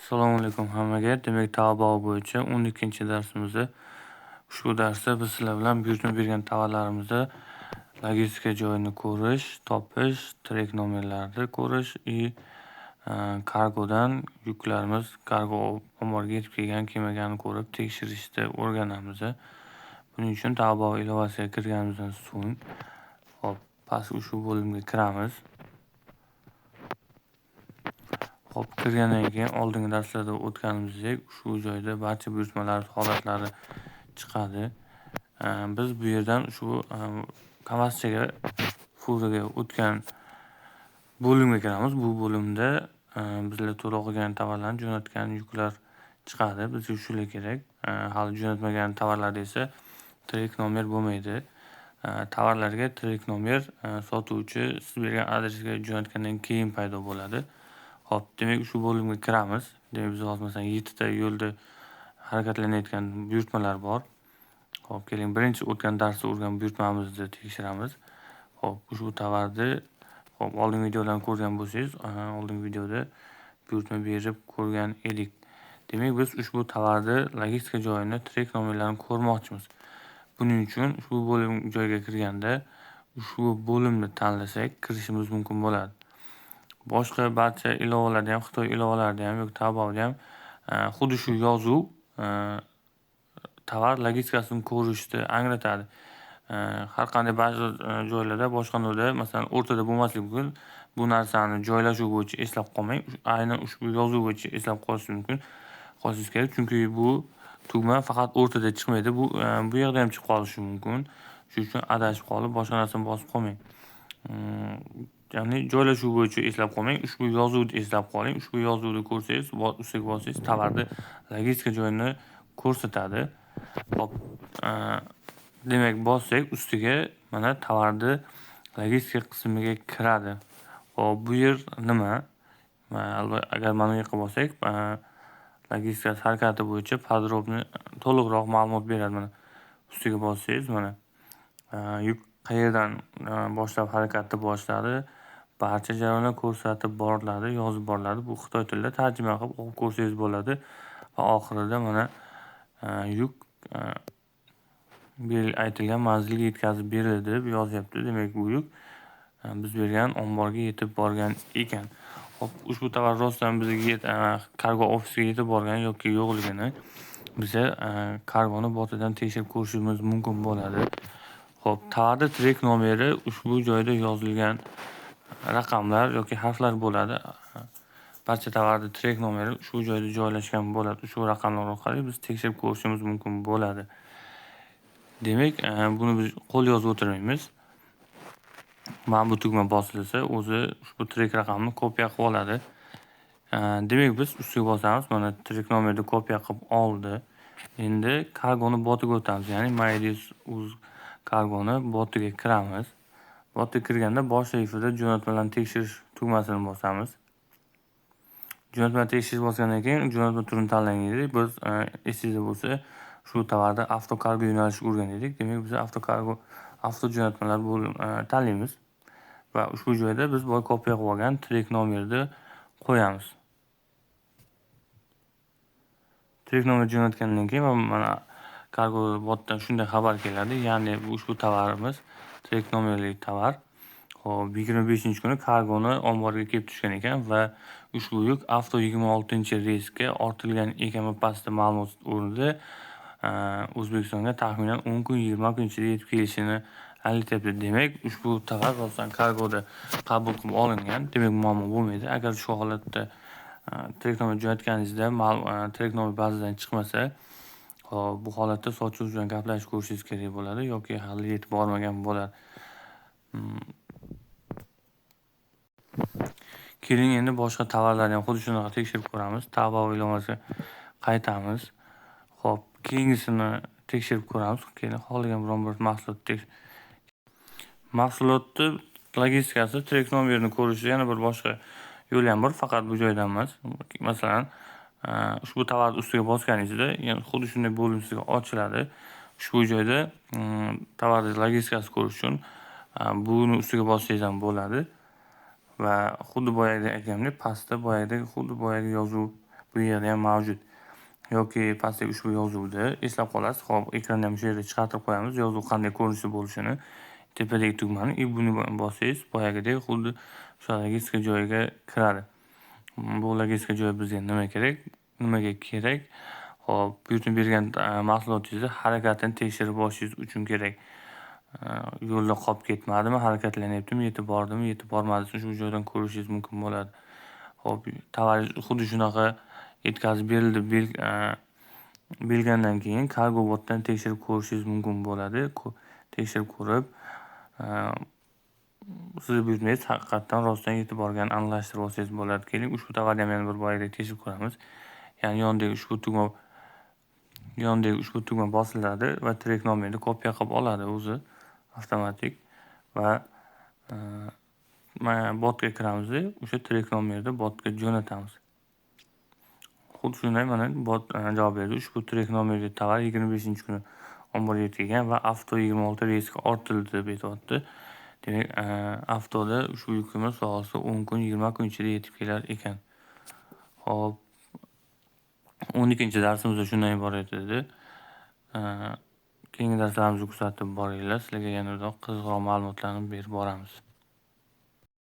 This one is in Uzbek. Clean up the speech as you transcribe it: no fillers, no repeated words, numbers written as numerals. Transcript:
Assalomu alaykum hammaga. Demak, Taobao bo'yicha 12-darsimizda ushbu darsda biz sizlar bilan buyurtma bergan tovarlarimizni logistika joyini ko'rish, topish, trek nomerlarini ko'rish kargodan yuklarimiz kargo omboriga yetib kelgan, kelmaganini ko'rib tekshirishni o'rganamiz. Buning uchun Taobao ilovasiga kirganimizdan so'ng, past ushbu bo'limga kiramiz. Kirgandan keyin oldingi darslarda o'tganimizdek ushbu joyda barcha buyurtmalar holatlari chiqadi. Biz bu yerdan ushbu Kavaschaga furaga o'tgan bo'limga kiramiz. Bu bo'limda bizlar to'lov qilgan tovarlarni jo'natgan yuklar chiqadi. Bizga shular kerak. Hali jo'natmagan tovarlarda esa trek nomer bo'lmaydi. Tovarlarga trek nomer sotuvchi siz bergan adresga jo'natgandan keyin paydo bo'ladi. Demak shu bo'limga kiramiz. Demak biz hozir masalan 7 ta yo'lda harakatlanayotgan buyurtmalar bor. Keling, birinchi o'tgan darsda urgan buyurtmamizni tekshiramiz. Ushbu tovarni oldingi videolarni ko'rgan bo'lsangiz, oldingi videoda buyurtma berib ko'rgan edik. Demak biz ushbu tovarni logistika joyini trek nomerlarini ko'rmoqchimiz. Buning uchun ushbu bo'lim joyga kirganda ushbu bo'limni tanlasak kirishimiz mumkin bo'ladi. Boshqa barcha ilovalarda ham, Xitoy ilovalarida ham yoki Taobaoda ham xuddi shu yozuv tovar logistikasini ko'rishni anglatadi. Har qanday ba'zi joylarda boshqalarda masalan o'rtada bo'lmasligi mumkin. Bu narsani joylashuv bo'yicha eslab qolmang. Aynan ushbu yozuv bo'yicha eslab qolishingiz kerak. Chunki bu tugma faqat o'rtada chiqmaydi. Bu yerda ham chiqib qolishi mumkin. Shuning uchun adashib qolib boshqa narsani bosib qolmang. Ya'ni joylashuv bo'yicha eslab qolmang, ushbu yozuvni eslab qoling. Ushbu yozuvni ko'rsangiz, ustiga bossangiz tovarni logistika joyini ko'rsatadi. Demak, bossak ustiga mana tovarni logistika qismiga kiradi. Bu yer nima? Agar mana bu yoqqa bossak, logistika harakati bo'yicha to'liqroq ma'lumot beradi. Mana ustiga bossangiz, mana yuk qayerdan boshlab harakatni boshladi, barcha jarayonlar ko'rsatib boriladi, yozib boriladi. Bu xitoy tilida tarjima qilib o'qib ko'rsangiz bo'ladi va oxirida mana yuk aytilgan manzilga yetkazib berildi deb yozyapti. Demak, bu yuk biz bergan omborga yetib borgan ekan. Ushbu tovar rostdan bizga kargo ofisiga yetib borgan yoki yo'qligini biza kargoni botidan tekshirib ko'rishimiz mumkin bo'ladi. Tovarda trek nomeri ushbu joyda yozilgan raqamlar yoki harflar bo'ladi. Barcha tovarda trek nomeri ushbu joyda joylashgan bo'ladi. Ushbu raqamlar orqali biz tekshirib ko'rishimiz mumkin bo'ladi. Demak, buni biz qo'l yozib o'tirmaymiz. Mana bu tugma bosilsa, o'zi ushbu trek raqamni kopiya qilib oladi. Demak, biz ustiga bosamiz. Mana trek nomerni kopiya qilib oldi. Endi kargoni botiga o'tamiz. Ya'ni MyDeus.uz kargoni botiga kiramiz. Botiga kirganda bosh sayfida jo'natmalarni tekshirish tugmasini bosamiz. Jo'natma tekshirish bosgandan keyin jo'natma turini tanlang dedik. Biz esingizda bo'lsa, shu tovarda avtokargo yo'nalishini urgan edik. Demak, biz avto jo'natmalar tanlaymiz va ushbu joyda biz boya kopiya qilib olgan trek nomerni qo'yamiz. Trek nomer jo'natgandan keyin mana kargo botdan shunday xabar keladi. Ya'ni ushbu tovarimiz trek nomerli tovar. 25-kuni kargoni omboriga kelib tushgan ekan va ushbu yuk avto 26-reysga ortilgan ekan va pastda ma'lumot o'rnida O'zbekistonga taxminan 10 kun, 20 kun ichida yetib kelishini anglatyapti. Demak, ushbu tovar rostdan kargoda qabul qilib olingan. Demak, muammo bo'lmaydi. Agar shu holatda trek nomer jo'natganingizda trek nomer bazadan chiqmasa, bu holatda sotuvchi bilan gaplashib ko'rishingiz kerak bo'ladi yoki hali yetib bormagan bo'lar. Keling, endi boshqa tovarlarni ham xuddi shunaqa tekshirib ko'ramiz. Taobao ilovasiga qaytamiz. Keyingisini tekshirib ko'ramiz. Keling, xohlagan biron bir mahsulotni logistikasi trek nomerini ko'rishda yana bir boshqa yo'l ham bor, faqat bu joydan emas. Masalan, ushbu tovarni ustiga bosganingizda, yana xuddi shunday bo'lim sizga ochiladi. Ushbu joyda tovarni logistikasi ko'rish uchun buni ustiga bossangiz ham bo'ladi. Va xuddi boyagi aytganimdek, pastda xuddi boyagi yozuv bu yerda ham mavjud. Yoki pastda ushbu yozuvni eslab qolasiz. Xo'p, ekranda ham shu yerda chiqartirib qo'yamiz. Yozuv qanday ko'rinishi bo'lishini. Tepadagi tugmani и buni bosangiz, boyagidek xuddi shu logistika joyiga kiradi. Bu logistika joyi bizga nima kerak? Nimaga kerak? Xo'p, buyurtma bergan mahsulotingizni harakatini tekshirib olishingiz uchun kerak. Yo'lda qolib ketmadimi, harakatlanyaptimi, yetib bordimi, yetib bormadimi, shu joydan ko'rishingiz mumkin bo'ladi. Xo'p, tovaringiz xuddi shunaqa yetkazib berildi bilgandan keyin kargo botdan tekshirib ko'rishingiz mumkin bo'ladi. Tekshirib ko'rib, siz buyurtmangiz haqiqatdan rostdan yetib borganini aniqlashtirib olsangiz bo'ladi. Keling, ushbu tovarni ham yana bir boyagidek tekshirib ko'ramiz. Ya'ni yonidagi ushbu tugma bosiladi va trek nomerni kopiya qilib oladi o'zi avtomatik va botga kiramiz, o'sha trek nomerni botga jo'natamiz. Xuddi shunday mana bot javob berdi. Ushbu trek nomerli tovar 25-kuni omborga yetkazilgan va avto 26 reysga ortildi deb aytyapti. Demak, avtoda ushbu yukimiz sohasi 10 kun, 20 kun ichida yetib kelar ekan. Hop, 12-darsimizda shundan iborat edi. Keyingi darslarimizni kuzatib boringlar. Sizlarga yanada qiziqroq ma'lumotlarni berib boramiz.